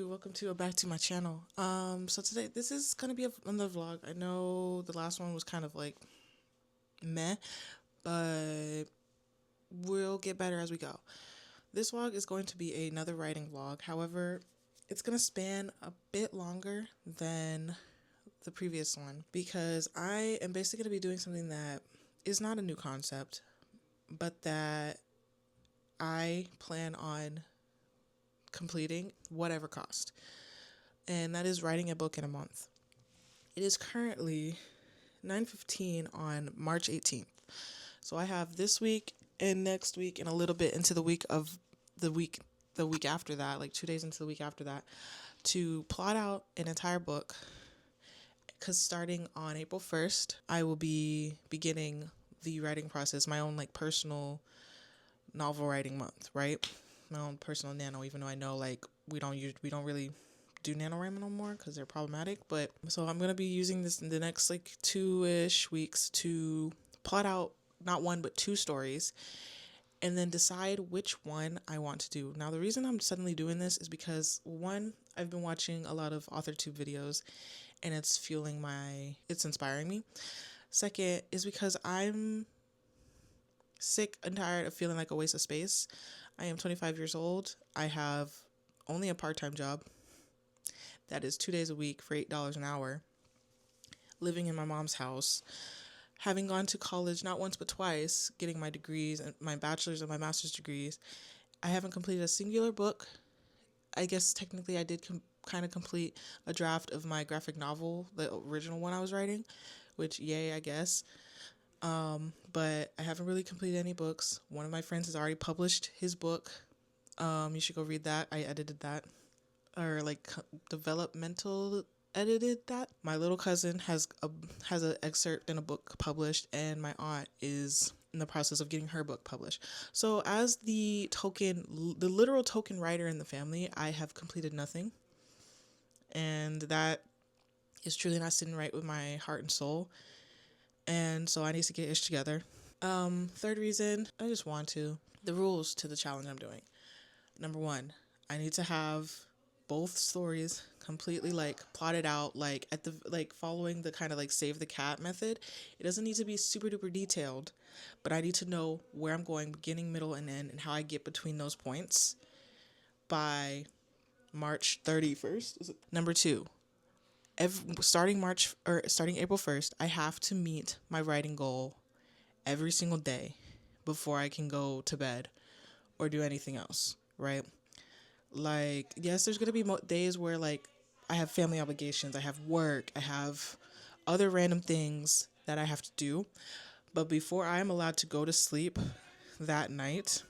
welcome to back to my channel. So today this is gonna be another vlog. I know the last one was kind of like meh, but we'll get better as we go. This vlog is going to be another writing vlog. However, it's gonna span a bit longer than the previous one because I am basically gonna be doing something that is not a new concept, but that I plan on completing whatever cost, and that is writing a book in a month. It is currently 9:15 on March 18th, so I have this week and next week and a little bit into the week of the week after that, like 2 days into the week after that, to plot out an entire book, because starting on April 1st I will be beginning the writing process, my own like personal novel writing month, right? My own personal nano, even though I know like we don't really do NaNoWriMo no more because they're problematic. But so I'm gonna be using this in the next like 2-ish weeks to plot out not one but two stories and then decide which one I want to do. Now the reason I'm suddenly doing this is because, one, I've been watching a lot of AuthorTube videos and it's inspiring me. Second is because I'm sick and tired of feeling like a waste of space. I am 25 years old. I have only a part-time job that is 2 days a week for $8 an hour, living in my mom's house, having gone to college not once but twice, getting my degrees, and my bachelor's and my master's degrees. I haven't completed a singular book. I guess technically I did kind of complete a draft of my graphic novel, the original one I was writing, which yay, I guess. But I haven't really completed any books. One of my friends has already published his book. You should go read that. I edited that, or like developmental edited that. My little cousin has an excerpt in a book published, and my aunt is in the process of getting her book published. So as the literal token writer in the family, I have completed nothing, and that is truly not sitting right with my heart and soul. And so I need to get ish together. Third reason, I just want to. The rules to the challenge I'm doing. Number one, I need to have both stories completely like plotted out, like following the kind of like save the cat method. It doesn't need to be super duper detailed, but I need to know where I'm going, beginning, middle, and end, and how I get between those points by March 31st. Number two, starting April 1st, I have to meet my writing goal every single day before I can go to bed or do anything else, right? Like, yes, there's gonna be days where like I have family obligations, I have work, I have other random things that I have to do, but before I am allowed to go to sleep that night,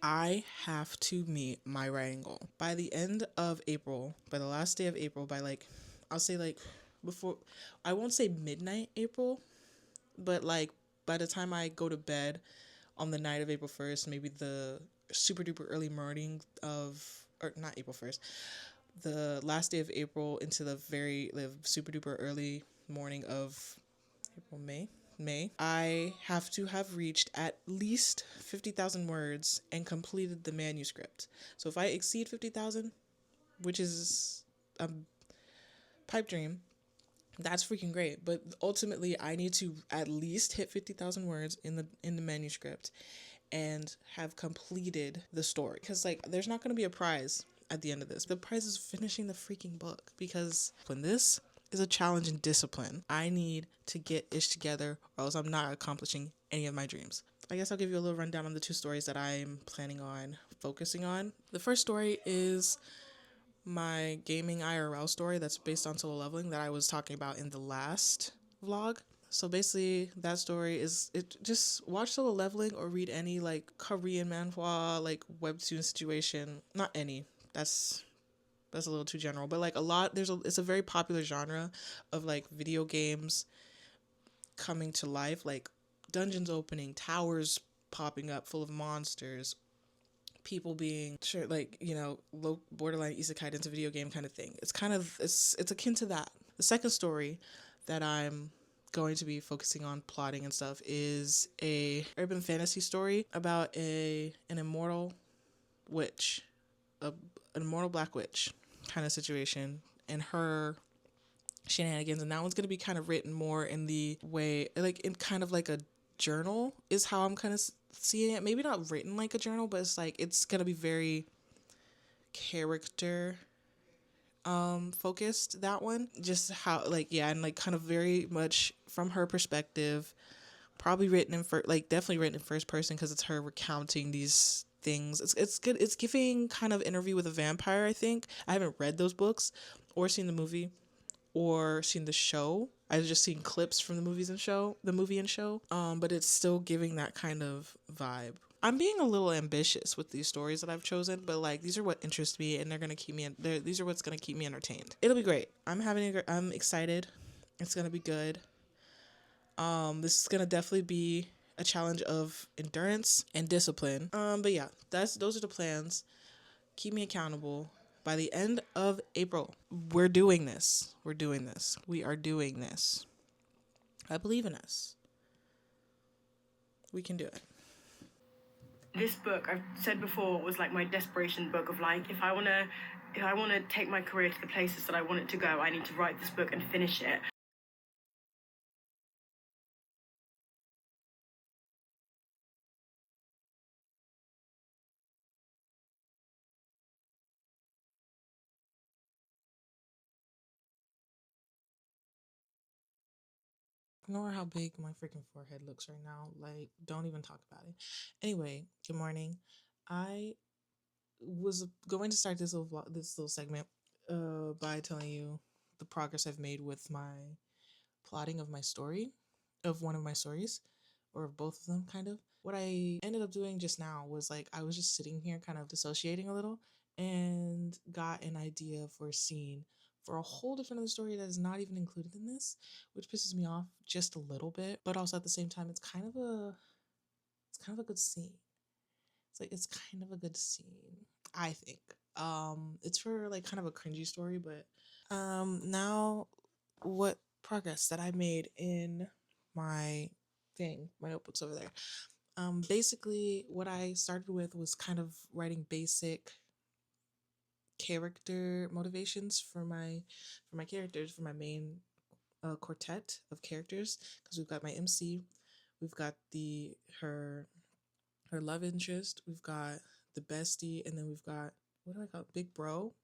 I have to meet my writing goal by the end of April, by the last day of April, by like, I'll say like before, I won't say midnight April, but like by the time I go to bed on the night of April 1st, maybe the super duper early morning of, or not April 1st, the last day of April into the super duper early morning of April, May, I have to have reached at least 50,000 words and completed the manuscript. So if I exceed 50,000, which is a pipe dream, that's freaking great. But ultimately, I need to at least hit 50,000 words in the manuscript and have completed the story. Because like, there's not going to be a prize at the end of this. The prize is finishing the freaking book. Because when this is a challenge in discipline, I need to get ish together, or else I'm not accomplishing any of my dreams. I guess I'll give you a little rundown on the two stories that I'm planning on focusing on. The first story is my gaming IRL story that's based on solo leveling that I was talking about in the last vlog. So basically that story is, just watch Solo Leveling or read any like Korean manhwa, like webtoon situation. Not any, that's a little too general, but like a lot, it's a very popular genre of like video games coming to life, like dungeons opening, towers popping up full of monsters, people being like, low borderline isekai into video game kind of thing. It's akin to that. The second story that I'm going to be focusing on plotting and stuff is a urban fantasy story about an immortal witch a an immortal black witch kind of situation and her shenanigans, and that one's gonna be kind of written more in the way like in kind of like a journal is how I'm kind of seeing it. Maybe not written like a journal, but it's like it's gonna be very character focused, that one, just how like yeah, and like kind of very much from her perspective, probably written in like definitely written in first person because it's her recounting these things. It's good. It's giving kind of Interview with a Vampire. I think I haven't read those books or seen the movie or seen the show. I've just seen clips from the movie and show. But it's still giving that kind of vibe. I'm being a little ambitious with these stories that I've chosen, but like these are what interest me, and they're gonna keep me. These are what's gonna keep me entertained. It'll be great. I'm excited. It's gonna be good. This is gonna definitely be a challenge of endurance and discipline. But yeah, those are the plans. Keep me accountable. By the end of April, we're doing this. We're doing this. We are doing this. I believe in us. We can do it. This book, I've said before, was like my desperation book of like, if I wanna take my career to the places that I want it to go, I need to write this book and finish it. Ignore how big my freaking forehead looks right now. Like, don't even talk about it. Anyway, good morning. I was going to start this little segment, by telling you the progress I've made with my plotting of my story, of one of my stories, or of both of them, kind of. What I ended up doing just now was like I was just sitting here, kind of dissociating a little, and got an idea for a scene for a whole different other story that is not even included in this, which pisses me off just a little bit. But also at the same time, it's kind of a good scene. It's kind of a good scene, I think. It's for like kind of a cringy story, but now what progress that I made in my my notebooks over there. Basically what I started with was kind of writing basic character motivations for my characters, for my main quartet of characters, because we've got my MC, we've got the her love interest, we've got the bestie, and then we've got, what do I call it, big bro.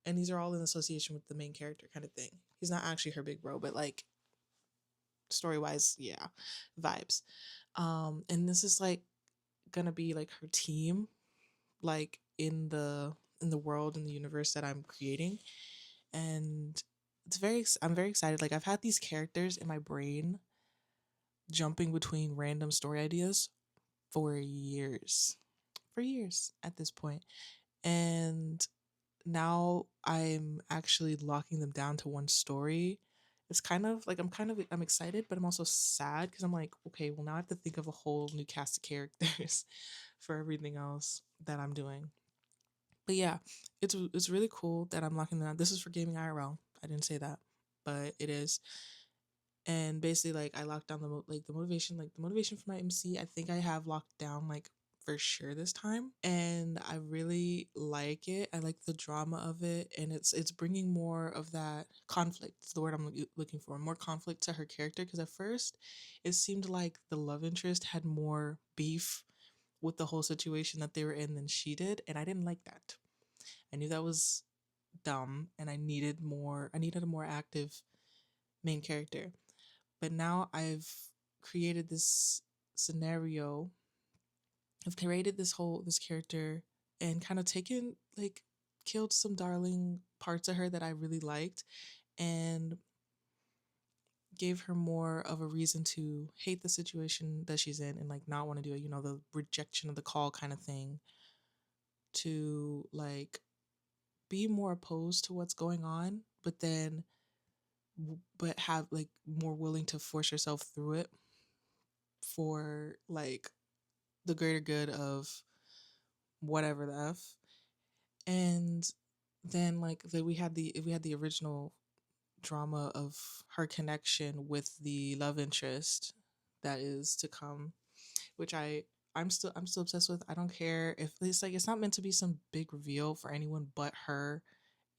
And these are all in association with the main character kind of thing. He's not actually her big bro, but like story wise, yeah, vibes. And this is like gonna be like her team, like in the world, in the universe that I'm creating. And I'm very excited. Like I've had these characters in my brain jumping between random story ideas for years. For years at this point. And now I'm actually locking them down to one story. It's kind of like I'm excited, but I'm also sad because I'm like, okay, well now I have to think of a whole new cast of characters for everything else that I'm doing. But yeah, it's really cool that I'm locking them down. This is for gaming IRL. I didn't say that, but it is. And basically like I locked down the motivation for my MC. I think I have locked down like for sure this time, and I really like it. I like the drama of it, and it's bringing more of that conflict. It's the word I'm looking for. More conflict to her character, because at first it seemed like the love interest had more beef with the whole situation that they were in than she did, and I didn't like that. I knew that was dumb, and I needed a more active main character. But now created this scenario. I've created this character and kind of taken like killed some darling parts of her that I really liked, and gave her more of a reason to hate the situation that she's in and like not want to do it, the rejection of the call kind of thing, to like be more opposed to what's going on, but then but have like more willing to force herself through it for like the greater good of whatever the f. And then like we had the original drama of her connection with the love interest that is to come, which I'm still obsessed with. I don't care if it's like it's not meant to be some big reveal for anyone but her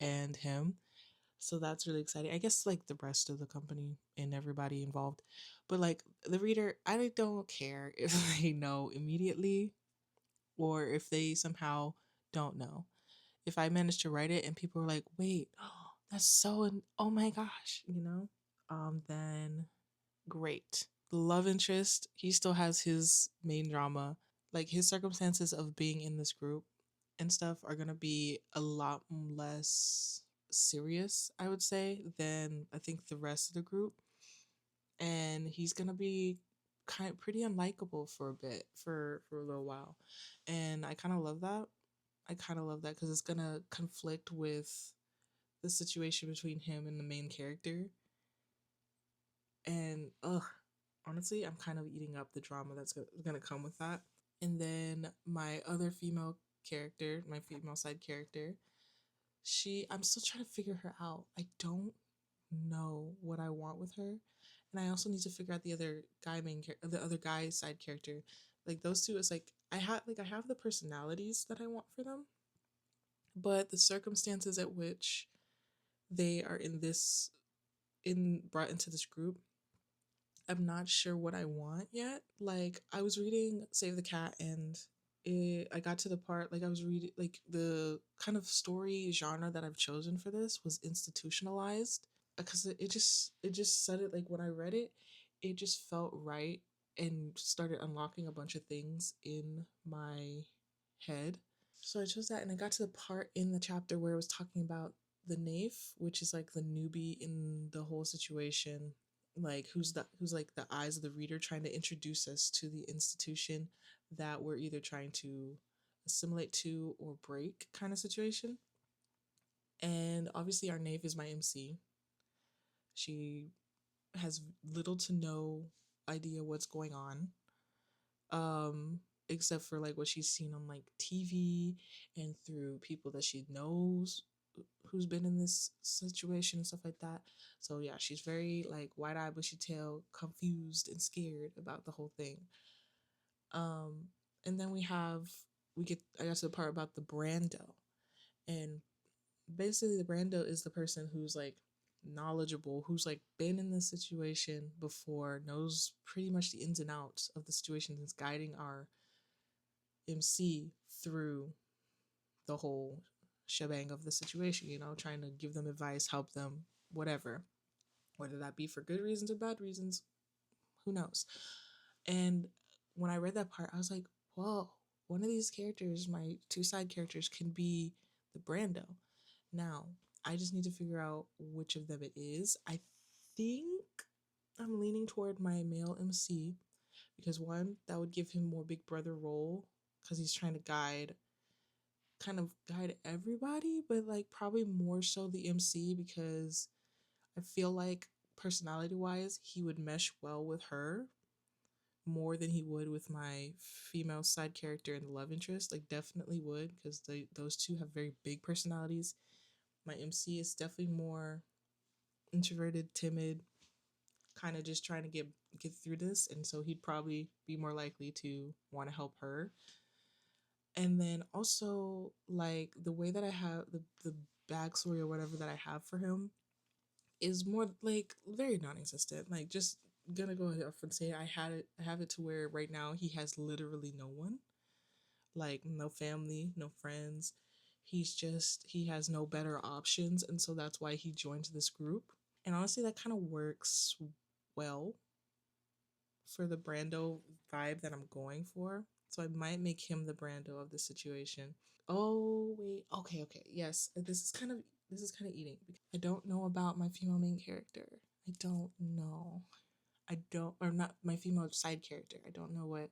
and him. So that's really exciting. I guess like the rest of the company and everybody involved. But like the reader, I don't care if they know immediately or if they somehow don't know. If I manage to write it and people are like, "Wait, that's so oh my gosh," then great. The love interest, he still has his main drama. Like his circumstances of being in this group and stuff are gonna be a lot less serious, I would say, than I think the rest of the group. And he's gonna be kind of pretty unlikable for a bit, for a little while. And I kind of love that. I kind of love that because it's gonna conflict with the situation between him and the main character. And honestly, I'm kind of eating up the drama that's gonna come with that. And then my other female character, my female side character, I'm still trying to figure her out. I don't know what I want with her, and I also need to figure out the other guy side character. Like those two is like I have the personalities that I want for them, but the circumstances at which they are in brought into this group, I'm not sure what I want yet. Like I was reading Save the Cat and I got to the part like I was reading like the kind of story genre that I've chosen for this was institutionalized because it just said it like when I read it, it just felt right and started unlocking a bunch of things in my head. So I chose that, and I got to the part in the chapter where it was talking about the Naif, which is like the newbie in the whole situation, like who's like the eyes of the reader, trying to introduce us to the institution that we're either trying to assimilate to or break, kind of situation. And obviously, our Naif is my MC. She has little to no idea what's going on, um except for like what she's seen on like TV and through people that she knows who's been in this situation and stuff like that. So yeah, she's very like wide-eyed, bushy tail, confused and scared about the whole thing. um and then I got to the part about the Brando, and basically the Brando is the person who's like knowledgeable, who's like been in this situation before, knows pretty much the ins and outs of the situation, is guiding our MC through the whole shebang of the situation, trying to give them advice, help them, whatever. Whether that be for good reasons or bad reasons, who knows? And when I read that part, I was like, whoa, one of these characters, my two side characters, can be the Brando. Now, I just need to figure out which of them it is. I think I'm leaning toward my male MC because one, that would give him more big brother role because he's trying to guide everybody, but like probably more so the MC because I feel like personality wise, he would mesh well with her more than he would with my female side character and the love interest. Like definitely would because those two have very big personalities. My MC is definitely more introverted, timid, kind of just trying to get through this, and so he'd probably be more likely to want to help her. And then also like the way that I have the backstory or whatever that I have for him is more like very non-existent. Like just gonna go ahead and say I have it to where right now he has literally no one, like no family, no friends. He has no better options, and so that's why he joined this group. And honestly, that kind of works well for the Brando vibe that I'm going for. So I might make him the Brando of the situation. Oh wait, okay. Yes, this is kind of eating. I don't know about my female main character. I don't know. I don't, or not my female side character. I don't know what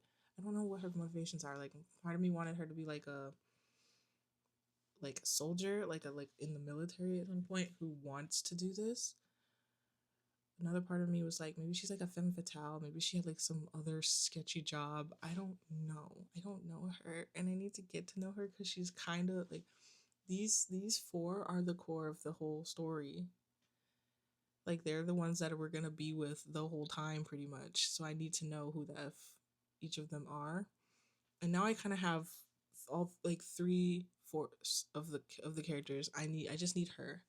her motivations are. Like part of me wanted her to be like a soldier, like in the military at one point who wants to do this. Another part of me was like, maybe she's like a femme fatale. Maybe she had like some other sketchy job. I don't know. I don't know her, and I need to get to know her because she's kind of like these four are the core of the whole story. Like they're the ones that we're gonna be with the whole time, pretty much. So I need to know who the f each of them are. and now I kind of have all like 3/4 of the characters. I just need her.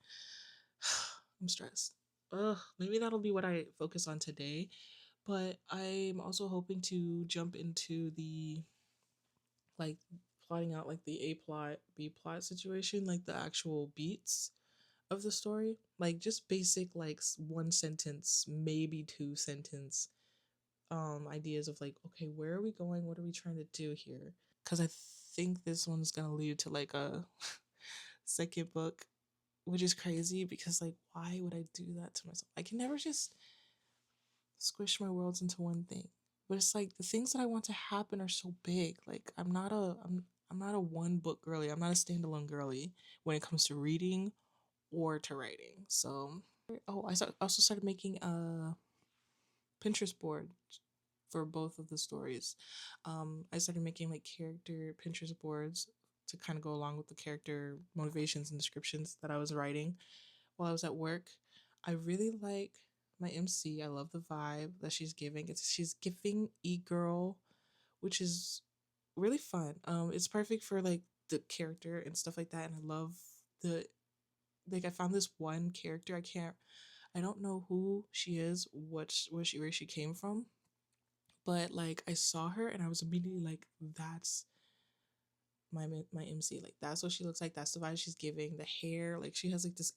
I'm stressed. Ugh, maybe that'll be what I focus on today. But I'm also hoping to jump into the like plotting out like the A plot, B plot situation, like the actual beats of the story. Like just basic like one sentence, maybe two sentence ideas of like, okay, where are we going? What are we trying to do here? Cuz I think this one's going to lead to like a second book, which is crazy because like why would I do that to myself? I can never just squish my worlds into one thing. But it's like the things that I want to happen are so big. Like I'm not a one book girly. I'm not a standalone girly when it comes to reading or to writing. So also started making a Pinterest board for both of the stories. I started making like character Pinterest boards to kind of go along with the character motivations and descriptions that I was writing while I was at work. I really like my MC. I love the vibe that she's giving. She's giving e-girl, which is really fun. It's perfect for like the character and stuff like that. And I love the like I found this one character. I don't know who she is, where she came from, but like I saw her and I was immediately like, that's my MC. Like that's what she looks like. That's the vibe she's giving. The hair, like she has like this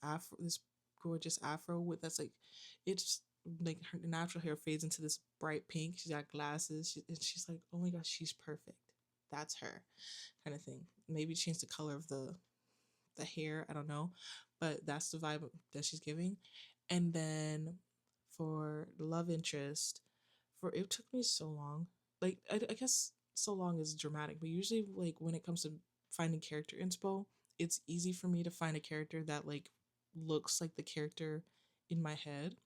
gorgeous afro with that's like, it's like her natural hair fades into this bright pink. She's got glasses, and she's like, oh my gosh, she's perfect. That's her, kind of thing. Maybe change the color of the hair. I don't know, but that's the vibe that she's giving. And then for the love interest, for it took me so long. Like I guess so long is dramatic, but usually like when it comes to finding character inspo, it's easy for me to find a character that like looks like the character in my head.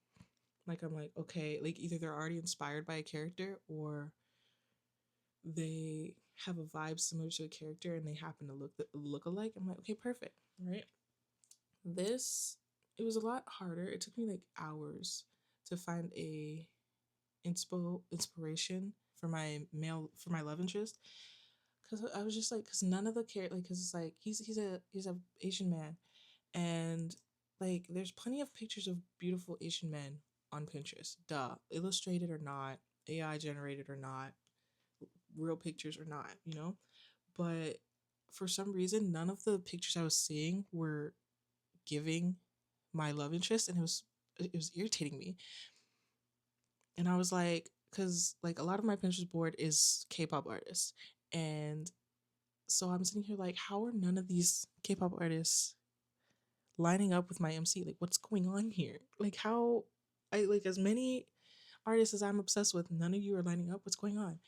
Like I'm like, okay, like either they're already inspired by a character or they have a vibe similar to a character and they happen to look alike. I'm like, okay, perfect, right? This it was a lot harder. It took me like hours to find a inspiration for my love interest because I was just like because none of the character like because it's like he's a Asian man and like there's plenty of pictures of beautiful Asian men on Pinterest, duh, illustrated or not, AI generated or not, real pictures or not, you know. But for some reason none of the pictures I was seeing were giving my love interest, and it was irritating me. And I was like, because like a lot of my Pinterest board is K-pop artists, and so I'm sitting here like, how are none of these K-pop artists lining up with my MC? Like, what's going on here? Like, how I like as many artists as I'm obsessed with, none of you are lining up. What's going on?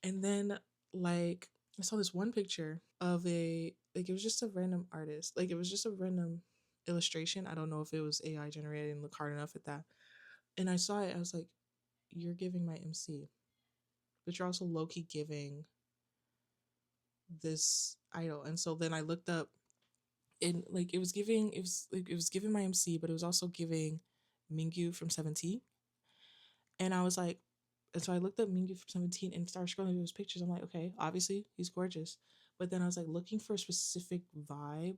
And then like I saw this one picture of a like it was just a random artist, like it was just a random illustration. I don't know if it was AI generated and look hard enough at that. And I saw it. I was like, you're giving my MC, but you're also low-key giving this idol. And so then I looked up and like it was giving my MC, but it was also giving Mingyu from 17. And I was like, and so I looked up Mingyu from 17 and started scrolling through his pictures. I'm like, okay, obviously he's gorgeous. But then I was like looking for a specific vibe.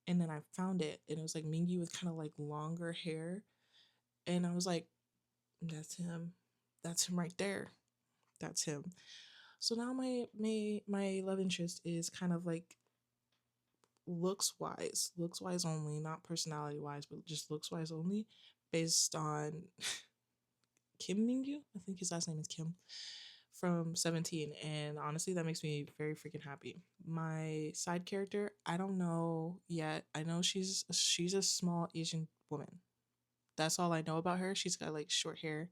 And then I found it. And it was like Mingyu with kind of like longer hair. And I was like, that's him. That's him right there. That's him. So now my love interest is kind of like looks wise only, not personality wise, but just looks wise only, based on Kim Mingyu. I think his last name is Kim from 17, and honestly, that makes me very freaking happy. My side character, I don't know yet. I know she's a small Asian woman. That's all I know about her. She's got like short hair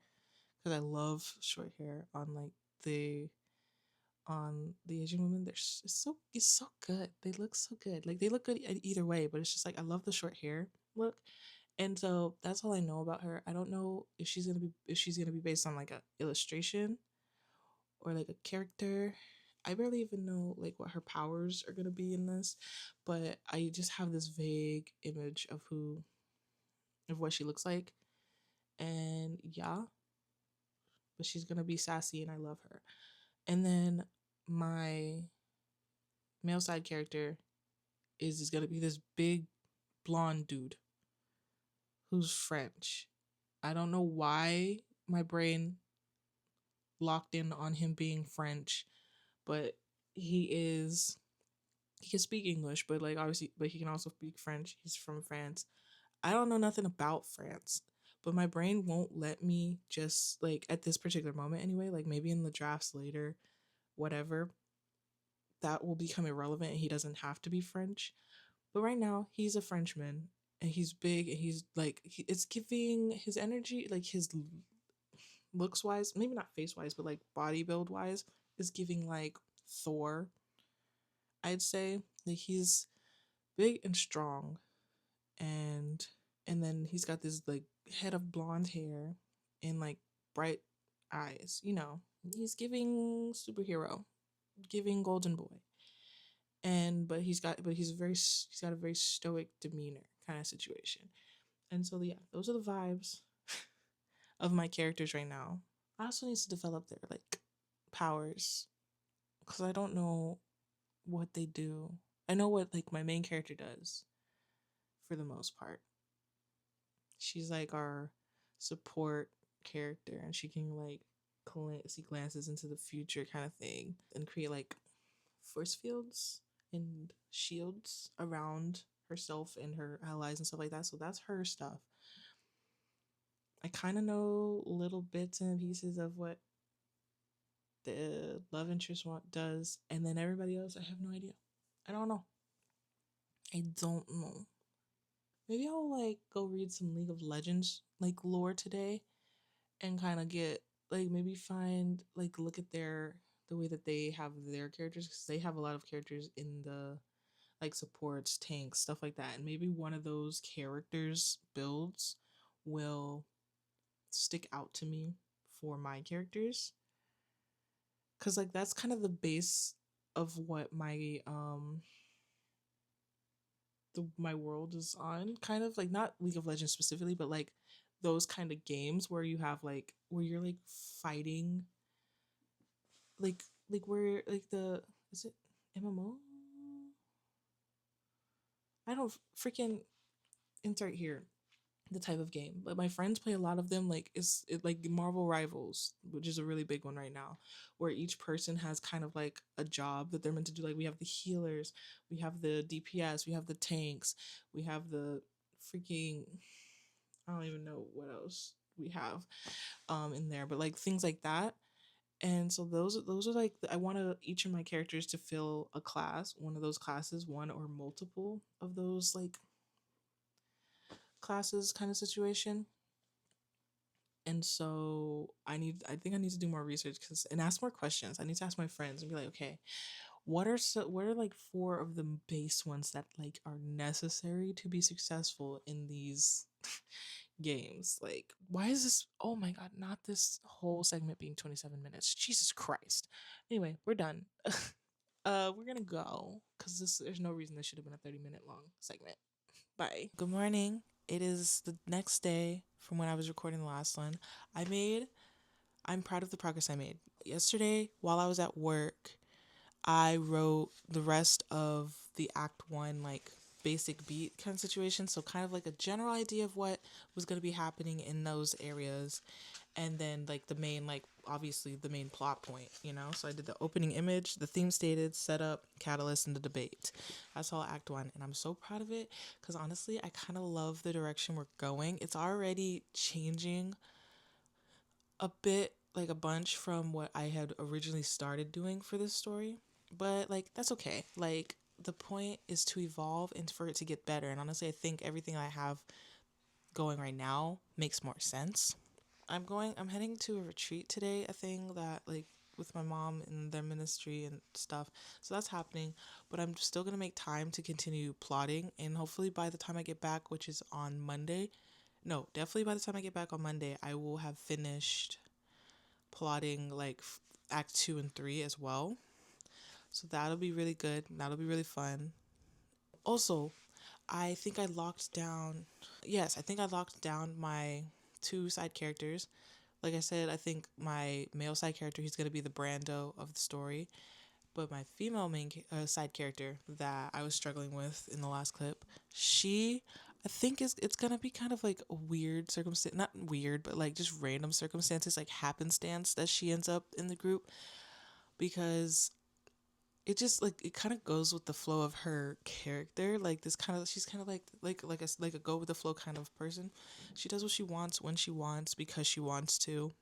because I love short hair on the Asian women. It's so good. They look so good. Like they look good either way, but it's just like I love the short hair look. And so that's all I know about her. I don't know if she's gonna be based on like a illustration or like a character. I barely even know like what her powers are gonna be in this, but I just have this vague image of what she looks like. And yeah, but she's gonna be sassy and I love her. And then my male side character is gonna be this big blonde dude who's French. I don't know why my brain locked in on him being French, but he is. He can speak English, but like obviously, but he can also speak French. He's from France. I don't know nothing about France, but my brain won't let me just like at this particular moment anyway. Like maybe in the drafts later, whatever, that will become irrelevant and he doesn't have to be French. But right now, he's a Frenchman and he's big and he's like, it's giving his energy, like his looks wise, maybe not face wise, but like body build wise, is giving like Thor, I'd say. Like he's big and strong and then he's got this like head of blonde hair and like bright eyes, you know. He's giving superhero, giving golden boy. And but he's got a very stoic demeanor kind of situation. And so yeah, those are the vibes of my characters right now. I also need to develop their like powers because I don't know what they do. I know what like my main character does for the most part. She's like our support character and she can like see glances into the future kind of thing and create like force fields and shields around herself and her allies and stuff like that. So that's her stuff. I kind of know little bits and pieces of what the love interest does, and then everybody else, I have no idea. I don't know. I don't know. Maybe I'll like go read some League of Legends like lore today and kind of get like maybe find like look at the way that they have their characters because they have a lot of characters in the like supports, tanks, stuff like that. And maybe one of those characters builds will stick out to me for my characters. Cause like that's kind of the base of what my world is on. Kind of like not League of Legends specifically, but like those kind of games where you have like where you're like fighting like where like the is it MMO? I don't freaking insert here the type of game, but my friends play a lot of them. Like like Marvel Rivals, which is a really big one right now, where each person has kind of like a job that they're meant to do. Like we have the healers, we have the DPS, we have the tanks, we have the freaking I don't even know what else we have in there, but like things like that. And so those are like I want to each of my characters to fill a class, one of those classes, one or multiple of those like classes kind of situation. And so I think I need to do more research because and ask more questions. I need to ask my friends and be like, okay, what are like four of the base ones that like are necessary to be successful in these games? Like, why is this? Oh my god, not this whole segment being 27 minutes. Jesus Christ. Anyway, we're done. We're gonna go because this there's no reason this should have been a 30-minute long segment. Bye. Good morning. It is the next day from when I was recording the last one. I'm proud of the progress I made. Yesterday, while I was at work, I wrote the rest of the Act 1, like, basic beat kind of situation. So, kind of like a general idea of what was going to be happening in those areas. And then, like, the main, like, obviously the main plot point, you know? So, I did the opening image, the theme stated, setup, catalyst, and the debate. That's all Act 1. And I'm so proud of it because honestly, I kind of love the direction we're going. It's already changing a bit, like a bunch from what I had originally started doing for this story. But like that's okay. Like the point is to evolve and for it to get better. And honestly, I think everything I have going right now makes more sense. I'm heading to a retreat today, a thing that like with my mom and their ministry and stuff. So that's happening, but I'm still going to make time to continue plotting and hopefully by the time I get back, which is on Monday. No, definitely by the time I get back on Monday, I will have finished plotting like act 2 and 3 as well. So that'll be really good. That'll be really fun. Also, I think I locked down. Yes, I think I locked down my two side characters. Like I said, I think my male side character, he's going to be the Brando of the story. But my female side character that I was struggling with in the last clip, she, I think it's gonna be kind of like a weird circumstance, not weird, but like just random circumstances, like happenstance that she ends up in the group, because it just like it kind of goes with the flow of her character. Like this kind of, she's kind of like a go with the flow kind of person. She does what she wants when she wants because she wants to,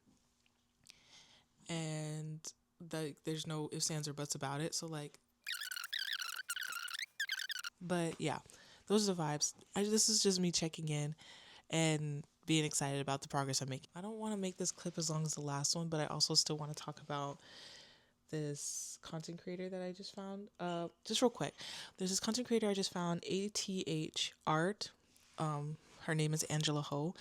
and there's no ifs, ands, or buts about it. So like, but yeah, those are the vibes. This is just me checking in and being excited about the progress I'm making. I don't want to make this clip as long as the last one, but I also still want to talk about this content creator that I just found. Just real quick, there's this content creator I just found, ATH Art. Her name is Angela Ho.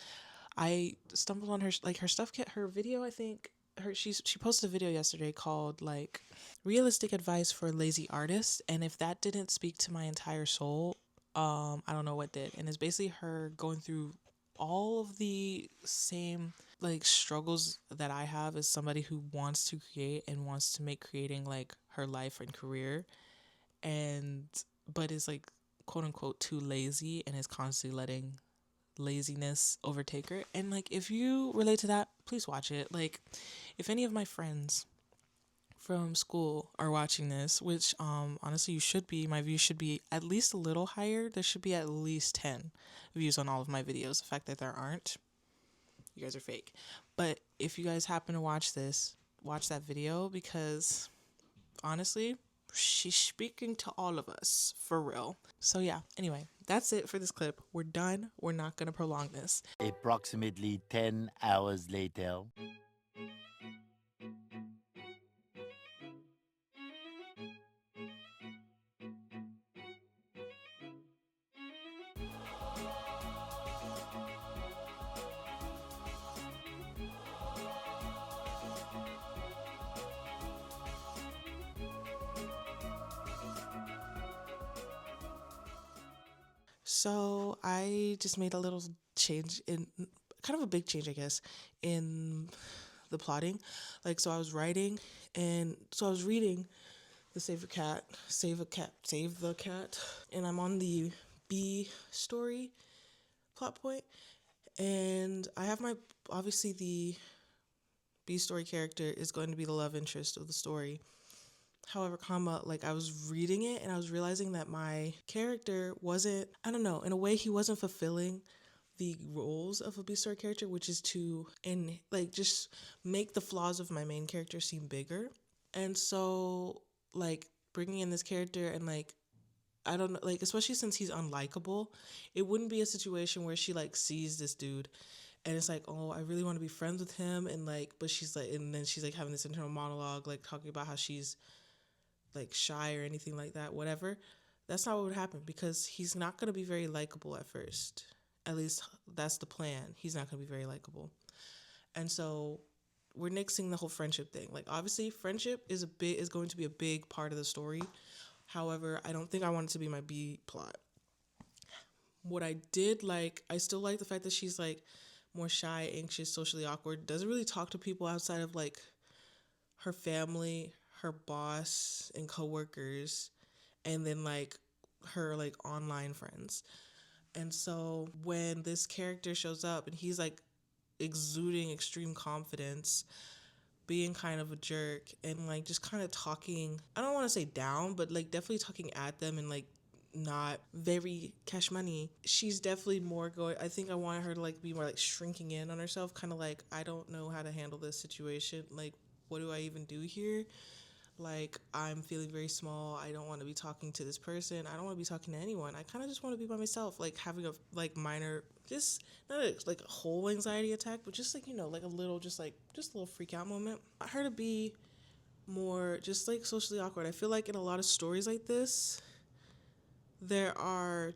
I stumbled on her her stuff. Her video, I think she posted a video yesterday called like realistic advice for lazy artists, and if that didn't speak to my entire soul, I don't know what did. And it's basically her going through all of the same like struggles that I have as somebody who wants to create and wants to make creating like her life and career, and but is like quote unquote too lazy and is constantly letting laziness overtake her. And like if you relate to that, please watch it. Like if any of my friends from school are watching this, which honestly you should be, my views should be at least a little higher. There should be at least 10 views on all of my videos. The fact that there aren't, you guys are fake. But if you guys happen to watch this, watch that video, because honestly, she's speaking to all of us for real. So yeah, anyway, that's it for this clip. We're done. We're not going to prolong this. Approximately 10 hours later. So I just made a little change in, kind of a big change, I guess, in the plotting. Like, so I was writing, and so I was reading the Save the Cat, and I'm on the B story plot point, and I have my, obviously the B story character is going to be the love interest of the story. However, like I was reading it and I was realizing that my character wasn't, I don't know, in a way he wasn't fulfilling the roles of a B story character, which is to, and like just make the flaws of my main character seem bigger. And so like bringing in this character and like, I don't know, like especially since he's unlikable, it wouldn't be a situation where she like sees this dude and it's like, oh, I really want to be friends with him, and like, but she's like, and then she's like having this internal monologue, like talking about how she's like shy or anything like that, whatever. That's not what would happen, because he's not going to be very likable at first. At least that's the plan. He's not going to be very likable. And so we're nixing the whole friendship thing. Like obviously friendship is going to be a big part of the story. However, I don't think I want it to be my B plot. What I did like, I still like the fact that she's like more shy, anxious, socially awkward, doesn't really talk to people outside of like her family, her boss and coworkers, and then like her like online friends. And so when this character shows up and he's like exuding extreme confidence, being kind of a jerk, and like just kind of talking, I don't want to say down, but like definitely talking at them and like not very cash money, she's definitely more going, I think I want her to like be more like shrinking in on herself, kind of like, I don't know how to handle this situation, like what do I even do here? Like, I'm feeling very small. I don't want to be talking to this person. I don't want to be talking to anyone. I kind of just want to be by myself, like having a like minor, just not like a whole anxiety attack, but just like, you know, like a little, just a little freak out moment. I her to be more just like socially awkward. I feel like in a lot of stories like this, there are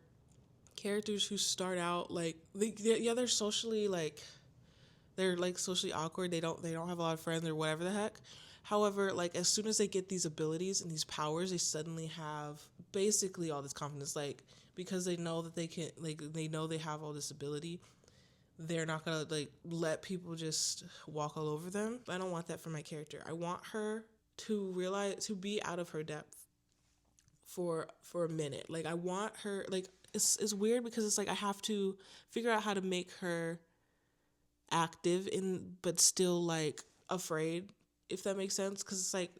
characters who start out like, they're socially like, they're like socially awkward. They don't have a lot of friends or whatever the heck. However, like as soon as they get these abilities and these powers, they suddenly have basically all this confidence, like because they know that they can, like they know they have all this ability. They're not gonna like let people just walk all over them. I don't want that for my character. I want her to be out of her depth for a minute. Like I want her, like it's weird because it's like I have to figure out how to make her active in but still like afraid, if that makes sense, because it's like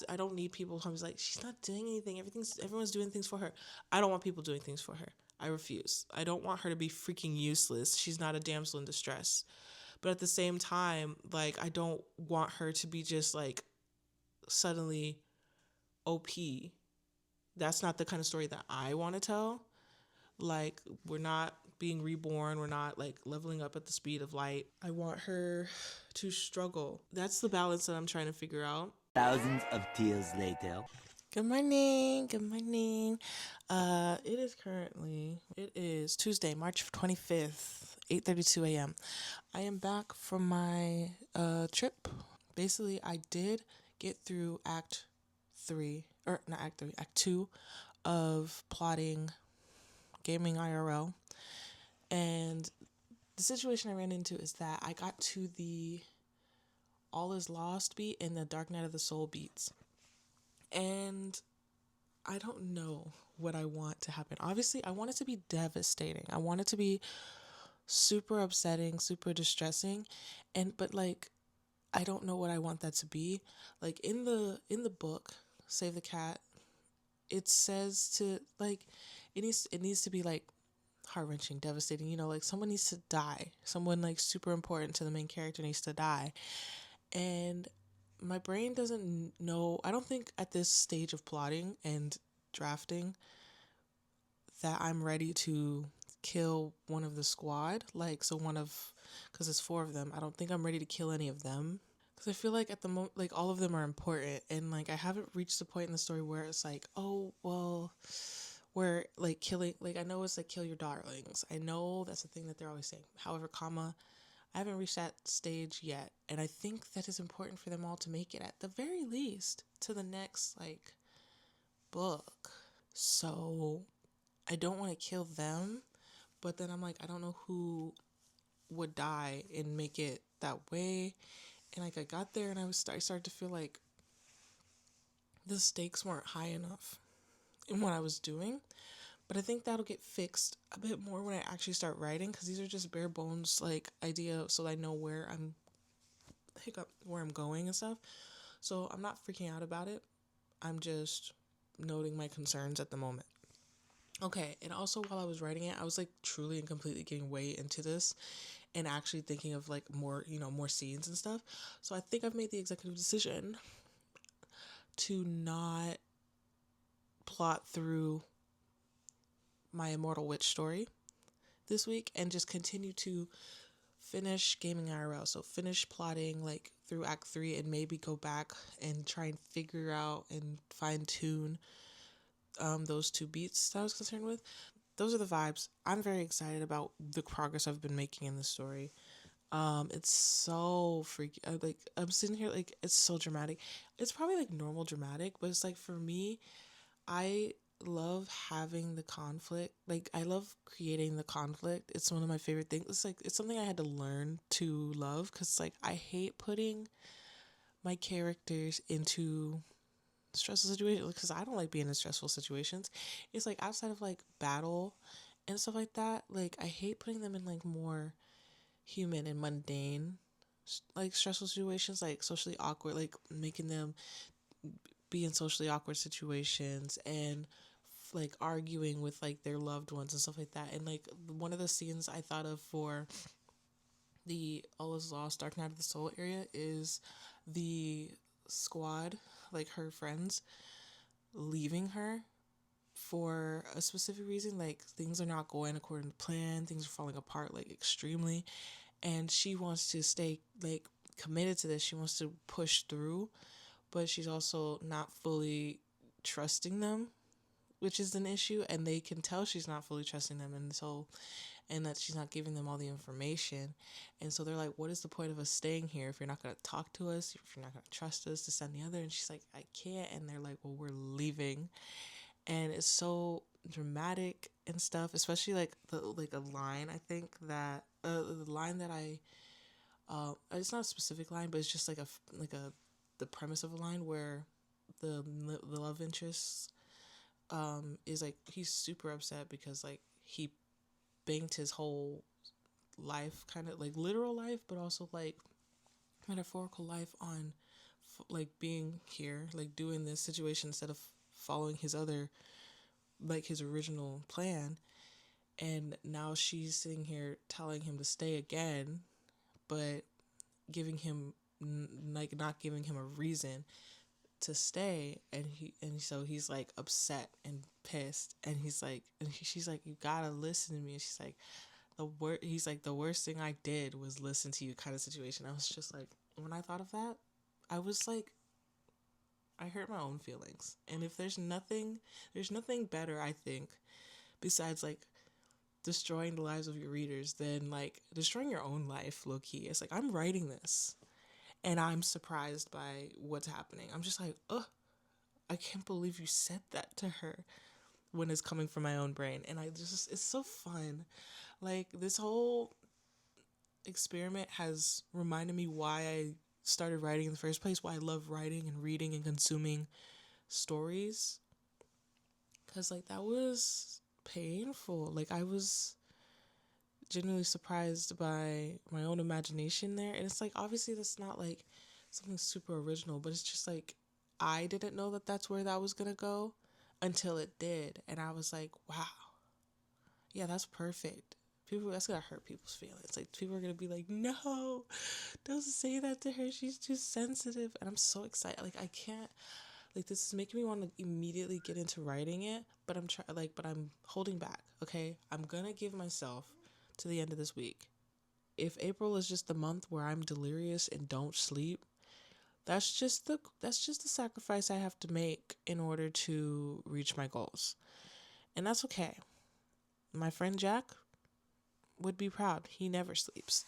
I don't need people who's like she's not doing anything, everyone's doing things for her. I don't want people doing things for her. I refuse. I don't want her to be freaking useless. She's not a damsel in distress. But at the same time, like I don't want her to be just like suddenly OP. That's not the kind of story that I want to tell. Like, we're not being reborn. We're not like leveling up at the speed of light. I want her to struggle. That's the balance that I'm trying to figure out. Thousands of tears later. Good morning. Good morning. It is Tuesday, March 25th, 8:32 a.m. I am back from my trip. Basically, I did get through Act 2 of plotting Gaming IRL. And the situation I ran into is that I got to the All Is Lost beat and the Dark Night of the Soul beats. And I don't know what I want to happen. Obviously, I want it to be devastating. I want it to be super upsetting, super distressing. But like I don't know what I want that to be. Like in the book, Save the Cat, it says to like it needs to be like heart-wrenching, devastating, like someone needs to die. Someone like super important to the main character needs to die. And my brain doesn't know. I don't think at this stage of plotting and drafting that I'm ready to kill one of the squad. Because it's 4 of them. I don't think I'm ready to kill any of them. Because I feel like at the moment, like all of them are important. And like I haven't reached the point in the story where it's like, oh, well, where like killing, like I know it's like kill your darlings. I know that's the thing that they're always saying. However, I haven't reached that stage yet. And I think that is important for them all to make it at the very least to the next like book. So I don't want to kill them, but then I'm like, I don't know who would die and make it that way. And like I got there and I started to feel like the stakes weren't high enough in what I was doing. But I think that'll get fixed a bit more when I actually start writing, because these are just bare bones like idea, so I know where I'm going and stuff. So I'm not freaking out about it. I'm just noting my concerns at the moment. Okay, and also while I was writing it, I was like truly and completely getting way into this and actually thinking of like more scenes and stuff. So I think I've made the executive decision to not plot through my Immortal Witch story this week and just continue to finish Gaming IRL. So finish plotting like through Act 3 and maybe go back and try and figure out and fine tune those 2 beats that I was concerned with. Those are the vibes. I'm very excited about the progress I've been making in the story. It's so freaky. I'm sitting here like it's so dramatic. It's probably like normal dramatic, but it's like for me, I love having the conflict. Like I love creating the conflict. It's one of my favorite things. It's something I had to learn to love, because like I hate putting my characters into stressful situations, because I don't like being in stressful situations. It's like outside of like battle and stuff like that, like I hate putting them in like more human and mundane like stressful situations, like socially awkward, like making them be in socially awkward situations and like arguing with like their loved ones and stuff like that. And like one of the scenes I thought of for the All Is Lost Dark Night of the Soul area is the squad, like her friends, leaving her for a specific reason. Like things are not going according to plan, things are falling apart like extremely, and she wants to stay like committed to this. She wants to push through, but she's also not fully trusting them, which is an issue, and they can tell she's not fully trusting them, and that she's not giving them all the information. And so they're like, what is the point of us staying here if you're not going to talk to us, if you're not going to trust us, this and the other? And she's like, I can't. And they're like, well, we're leaving. And it's so dramatic and stuff, especially like a line, I think that the line that it's not a specific line, but it's just like a the premise of a line where the love interest is like he's super upset because like he banked his whole life, kind of like literal life, but also like metaphorical life on like being here, like doing this situation instead of following his other, like his original plan. And now she's sitting here telling him to stay again, but giving him like not giving him a reason to stay. And so he's like upset and pissed, and she's like, you gotta listen to me. And she's like, he's like, the worst thing I did was listen to you, kind of situation. I was just like, when I thought of that, I was like, I hurt my own feelings. And if there's nothing better, I think, besides like destroying the lives of your readers than like destroying your own life, low key. It's like, I'm writing this and I'm surprised by what's happening. I'm just like, ugh, I can't believe you said that to her, when it's coming from my own brain. And it's so fun. Like, this whole experiment has reminded me why I started writing in the first place, why I love writing and reading and consuming stories. Because, like, that was painful. Like, I was genuinely surprised by my own imagination there. And it's like, obviously that's not like something super original, but it's just like, I didn't know that that's where that was gonna go until it did. And I was like, wow, yeah, that's perfect. That's gonna hurt people's feelings. Like, people are gonna be like, no, don't say that to her, she's too sensitive. And I'm so excited. Like, I can't, like, this is making me want to immediately get into writing it, but I'm holding back. Okay, I'm gonna give myself to the end of this week. If April is just the month where I'm delirious and don't sleep, that's just the sacrifice I have to make in order to reach my goals. And that's okay. My friend Jack would be proud. He never sleeps.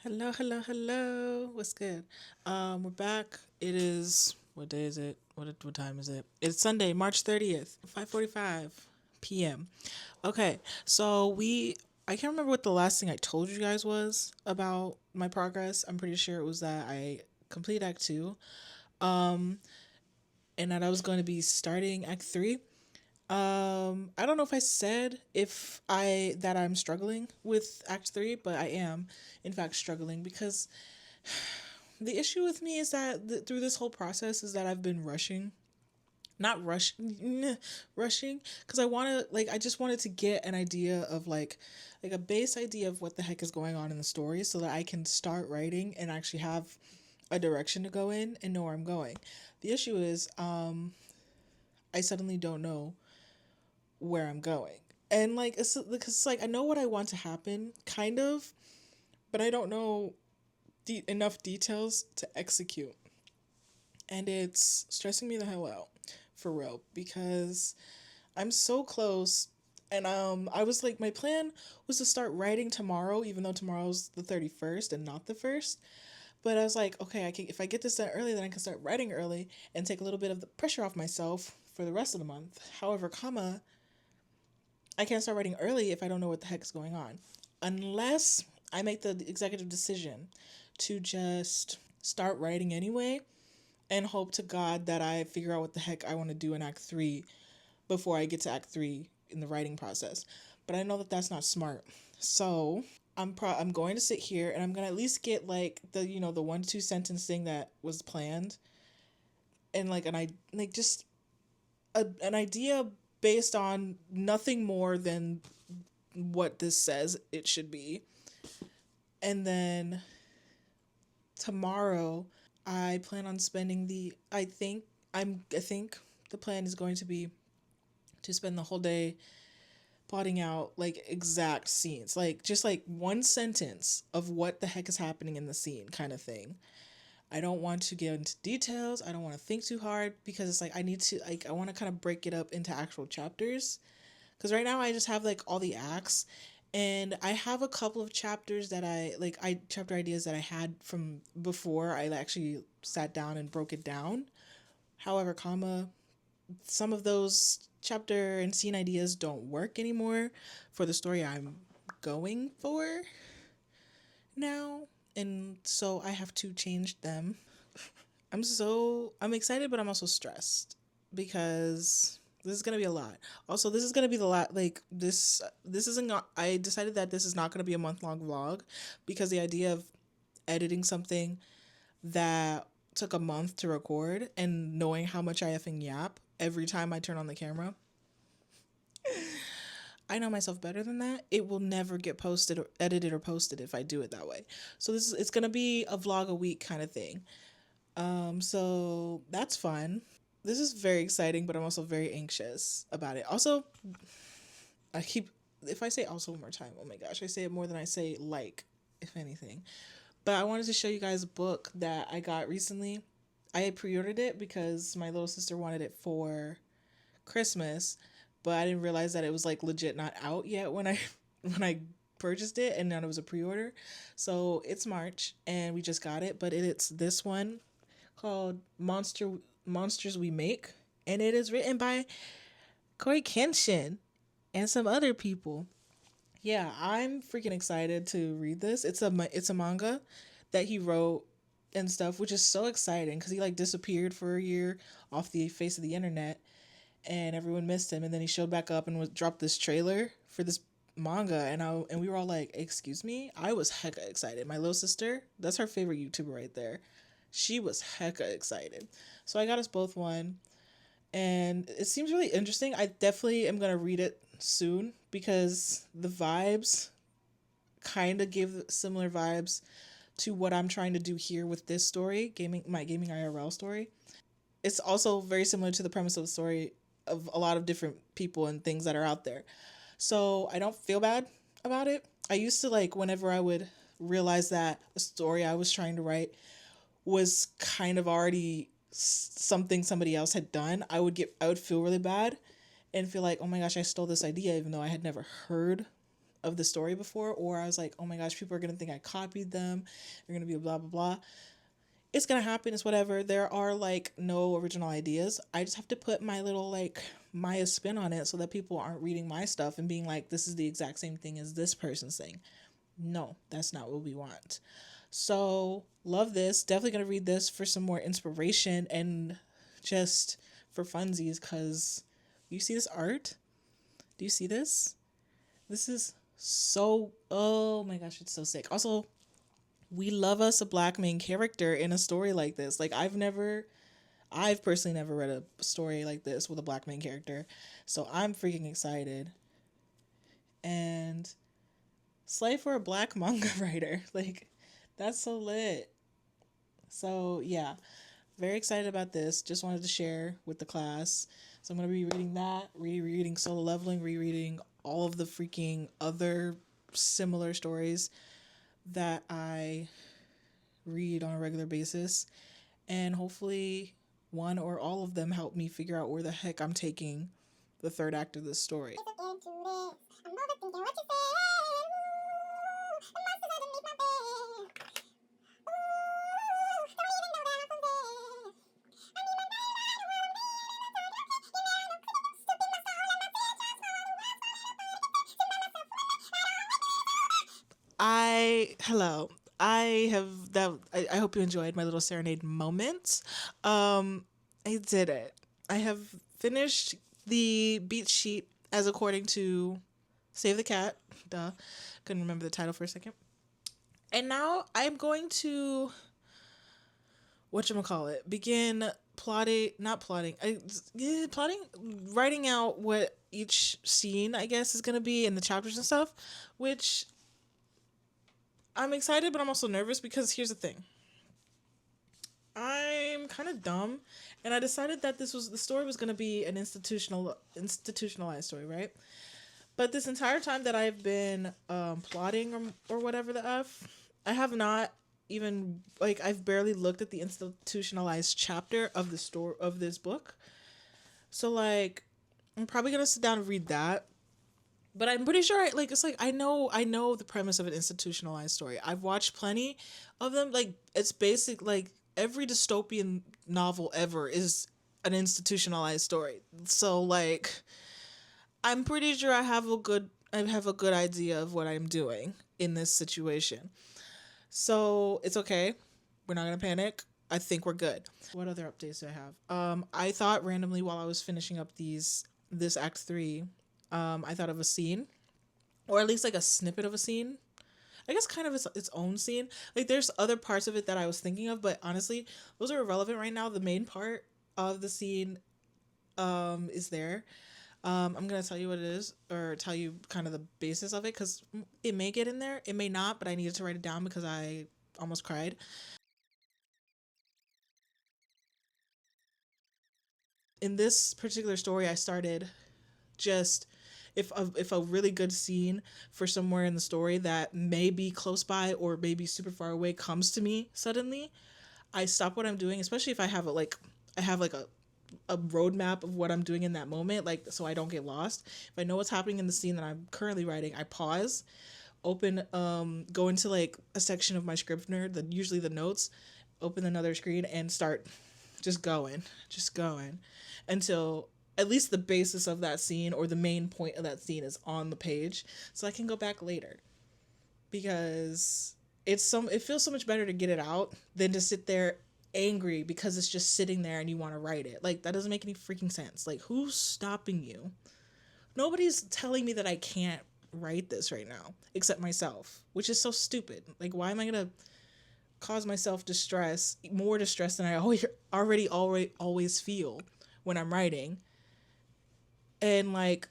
Hello, hello, hello. What's good? We're back. It is, what day is it? What time is it? It's Sunday, March 30th, 5:45 p.m. Okay, so I can't remember what the last thing I told you guys was about my progress. I'm pretty sure it was that I completed Act 2, and that I was going to be starting Act 3. I don't know if I said that I'm struggling with Act 3, but I am in fact struggling, because the issue with me is that through this whole process is that I've been rushing, because I just wanted to get an idea of like a base idea of what the heck is going on in the story, so that I can start writing and actually have a direction to go in and know where I'm going. The issue is, I suddenly don't know where I'm going. And like, it's because like, I know what I want to happen, kind of, but I don't know enough details to execute. And it's stressing me the hell out, for real, because I'm so close. And I was like, my plan was to start writing tomorrow, even though tomorrow's the 31st and not the 1st. But I was like, okay, if I get this done early, then I can start writing early and take a little bit of the pressure off myself for the rest of the month. However, I can't start writing early if I don't know what the heck is going on. Unless I make the executive decision to just start writing anyway and hope to God that I figure out what the heck I want to do in Act 3 before I get to Act 3 in the writing process. But I know that that's not smart. So I'm going to sit here and I'm going to at least get like the 1-2 sentence thing that was planned, and like an idea based on nothing more than what this says it should be. And then tomorrow I plan on spending I think the plan is going to be to spend the whole day plotting out like exact scenes, like just like one sentence of what the heck is happening in the scene, kind of thing. I don't want to get into details. I don't want to think too hard, because it's like I want to kind of break it up into actual chapters. Because right now I just have like all the acts, And I have a couple of chapters that I chapter ideas that I had from before I actually sat down and broke it down. However, some of those chapter and scene ideas don't work anymore for the story I'm going for now. And so I have to change them. I'm excited, but I'm also stressed because this is gonna be a lot. Also, this is gonna be the lot. Like this isn't. I decided that this is not gonna be a month-long vlog because the idea of editing something that took a month to record and knowing how much I effing yap every time I turn on the camera, I know myself better than that. It will never get posted or edited or posted if I do it that way. So it's gonna be a vlog a week kind of thing. So that's fun. This is very exciting, but I'm also very anxious about it. Also, I keep if I say also one more time, oh my gosh, I say it more than I say like, if anything. But I wanted to show you guys a book that I got recently. I had pre-ordered it because my little sister wanted it for Christmas, but I didn't realize that it was like legit not out yet when I when I purchased it, and then it was a pre-order. So it's March and we just got it, but it's this one called Monsters We Make, and it is written by Corey Kenshin and some other people. Yeah, I'm freaking excited to read this. It's a manga that he wrote and stuff, which is so exciting because he like disappeared for a year off the face of the internet, and everyone missed him. And then he showed back up and dropped this trailer for this manga, and we were all like, "Excuse me!" I was hecka excited. My little sister, that's her favorite YouTuber right there. She was hecka excited. So I got us both one, and it seems really interesting. I definitely am gonna read it soon because the vibes kind of give similar vibes to what I'm trying to do here with this story, my gaming IRL story. It's also very similar to the premise of the story of a lot of different people and things that are out there. So I don't feel bad about it. I used to like whenever I would realize that a story I was trying to write was kind of already something somebody else had done, I would feel really bad and feel like, oh my gosh, I stole this idea even though I had never heard of the story before, or I was like, oh my gosh, people are gonna think I copied them. They're gonna be blah blah blah. It's gonna happen. It's whatever. There are like no original ideas. I just have to put my little like Maya spin on it so that people aren't reading my stuff and being like, this is the exact same thing as this person's thing. No, that's not what we want. So love this. Definitely gonna read this for some more inspiration and just for funsies. Cause you see this art? Do you see this? This is so, oh my gosh, it's so sick. Also, we love us a black main character in a story like this. Like I've personally never read a story like this with a black main character. So I'm freaking excited. And slay for a black manga writer. Like that's so lit. So yeah, very excited about this. Just wanted to share with the class. So I'm going to be reading that, rereading Solo Leveling, rereading all of the freaking other similar stories that I read on a regular basis. And hopefully one or all of them help me figure out where the heck I'm taking the third act of this story. Hello. I have that. I hope you enjoyed my little serenade moment. I did it. I have finished the beat sheet as according to Save the Cat. Duh, couldn't remember the title for a second. And now I'm going to whatchamacallit, begin plotting, not plotting, plotting, writing out what each scene I guess is gonna be in the chapters and stuff, which I'm excited, but I'm also nervous because here's the thing. I'm kind of dumb, and I decided that the story was going to be an institutionalized story, right? But this entire time that I've been plotting or whatever the f, I have not even like I've barely looked at the institutionalized chapter of the story of this book. So like, I'm probably gonna sit down and read that But I'm pretty sure it's like I know the premise of an institutionalized story. I've watched plenty of them. Like it's basic like every dystopian novel ever is an institutionalized story. So like I'm pretty sure I have a good idea of what I'm doing in this situation. So it's okay. We're not gonna panic. I think we're good. What other updates do I have? I thought randomly while I was finishing up this act three, I thought of a scene, or at least like a snippet of a scene. I guess kind of its own scene. Like there's other parts of it that I was thinking of, but honestly, those are irrelevant right now. The main part of the scene is there. I'm gonna tell you what it is, or tell you kind of the basis of it, because it may get in there, it may not, but I needed to write it down because I almost cried. In this particular story, I started just if a really good scene for somewhere in the story that may be close by or maybe super far away comes to me suddenly, I stop what I'm doing, especially if I have like a roadmap of what I'm doing in that moment, like so I don't get lost. If I know what's happening in the scene that I'm currently writing, I pause, open go into like a section of my Scrivener, usually the notes, open another screen and start just going until at least the basis of that scene or the main point of that scene is on the page so I can go back later. Because it feels so much better to get it out than to sit there angry because it's just sitting there and you want to write it. Like that doesn't make any freaking sense. Like who's stopping you? Nobody's telling me that I can't write this right now except myself, which is so stupid. Like why am I going to cause myself more distress than I always feel when I'm writing, and like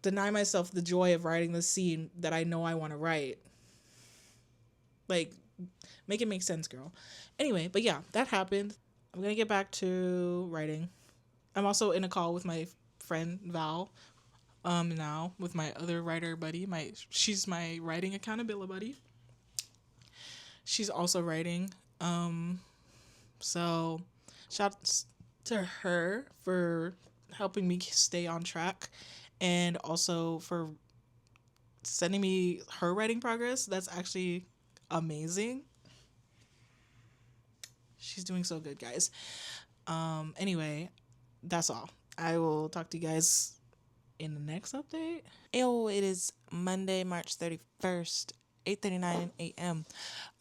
deny myself the joy of writing the scene that I know I want to write. Like, make it make sense, girl. Anyway, but yeah, that happened. I'm gonna get back to writing. I'm also in a call with my friend Val. Now with my other writer buddy. She's my writing accountability buddy. She's also writing. So shouts to her for helping me stay on track and also for sending me her writing progress. That's actually amazing. She's doing so good, guys. Anyway, that's all. I will talk to you guys in the next update. Ayo, it is Monday, March 31st, 8:39 a.m.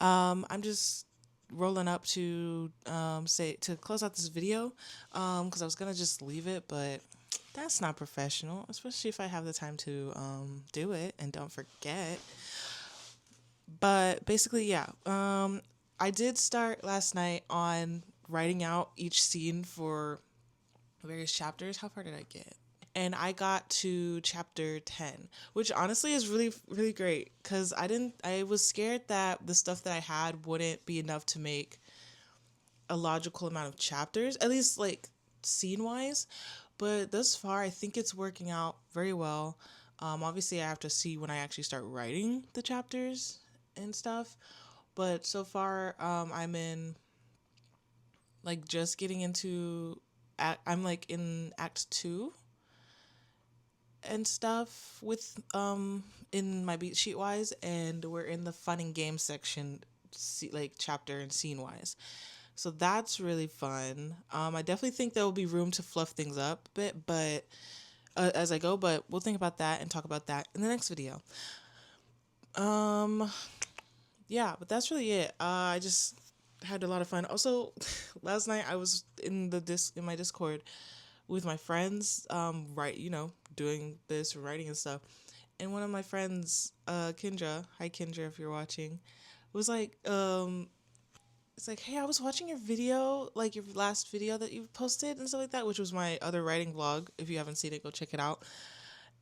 I'm just rolling up to close out this video because I was gonna just leave it, but that's not professional, especially if I have the time to do it and don't forget. But basically, yeah, I did start last night on writing out each scene for various chapters. How far did I get? And I got to chapter 10, which honestly is really, really great because I was scared that the stuff that I had wouldn't be enough to make a logical amount of chapters, at least like scene wise. But thus far, I think it's working out very well. Obviously, I have to see when I actually start writing the chapters and stuff. But so far, I'm in like just getting into, I'm like in act 2 and stuff with in my beat sheet wise, and we're in the fun and game section, like chapter and scene wise. So that's really fun. I definitely think there will be room to fluff things up a bit, but as I go. But we'll think about that and talk about that in the next video. Yeah, but that's really it. I just had a lot of fun. Also, last night I was in my Discord with my friends, doing this writing and stuff. And one of my friends, Kendra, hi Kendra, if you're watching, was like, it's like, hey, I was watching your video, like your last video that you posted and stuff like that, which was my other writing vlog. If you haven't seen it, go check it out.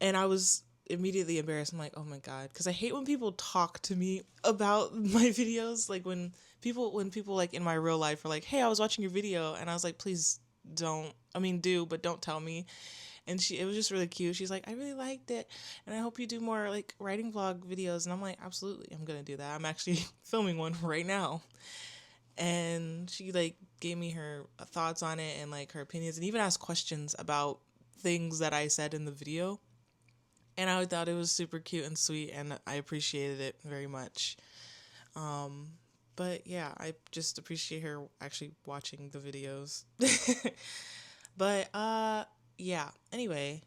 And I was immediately embarrassed. I'm like, oh my God. Because I hate when people talk to me about my videos. Like when people like in my real life are like, hey, I was watching your video. And I was like, please do, but don't tell me. And it was just really cute. She's like, I really liked it, and I hope you do more like writing vlog videos. And I'm like, absolutely, I'm gonna do that. I'm actually filming one right now. And she like gave me her thoughts on it and like her opinions, and even asked questions about things that I said in the video. And I thought it was super cute and sweet, and I appreciated it very much. But yeah, I just appreciate her actually watching the videos. But yeah, anyway,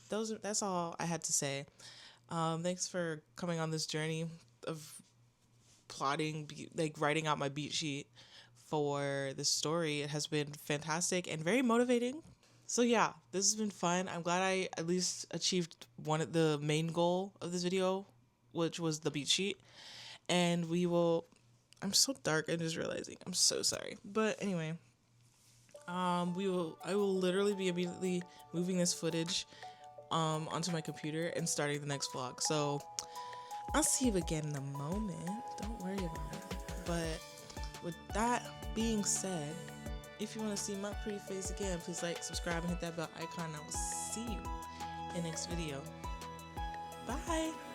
that's all I had to say. Thanks for coming on this journey of plotting, like writing out my beat sheet for this story. It has been fantastic and very motivating. So yeah, this has been fun. I'm glad I at least achieved one of the main goal of this video, which was the beat sheet. And I'm so dark, I'm just realizing. I'm so sorry. But anyway, I will literally be immediately moving this footage onto my computer and starting the next vlog. So I'll see you again in a moment. Don't worry about it. But with that being said, if you want to see my pretty face again, please like, subscribe, and hit that bell icon. I will see you in the next video. Bye.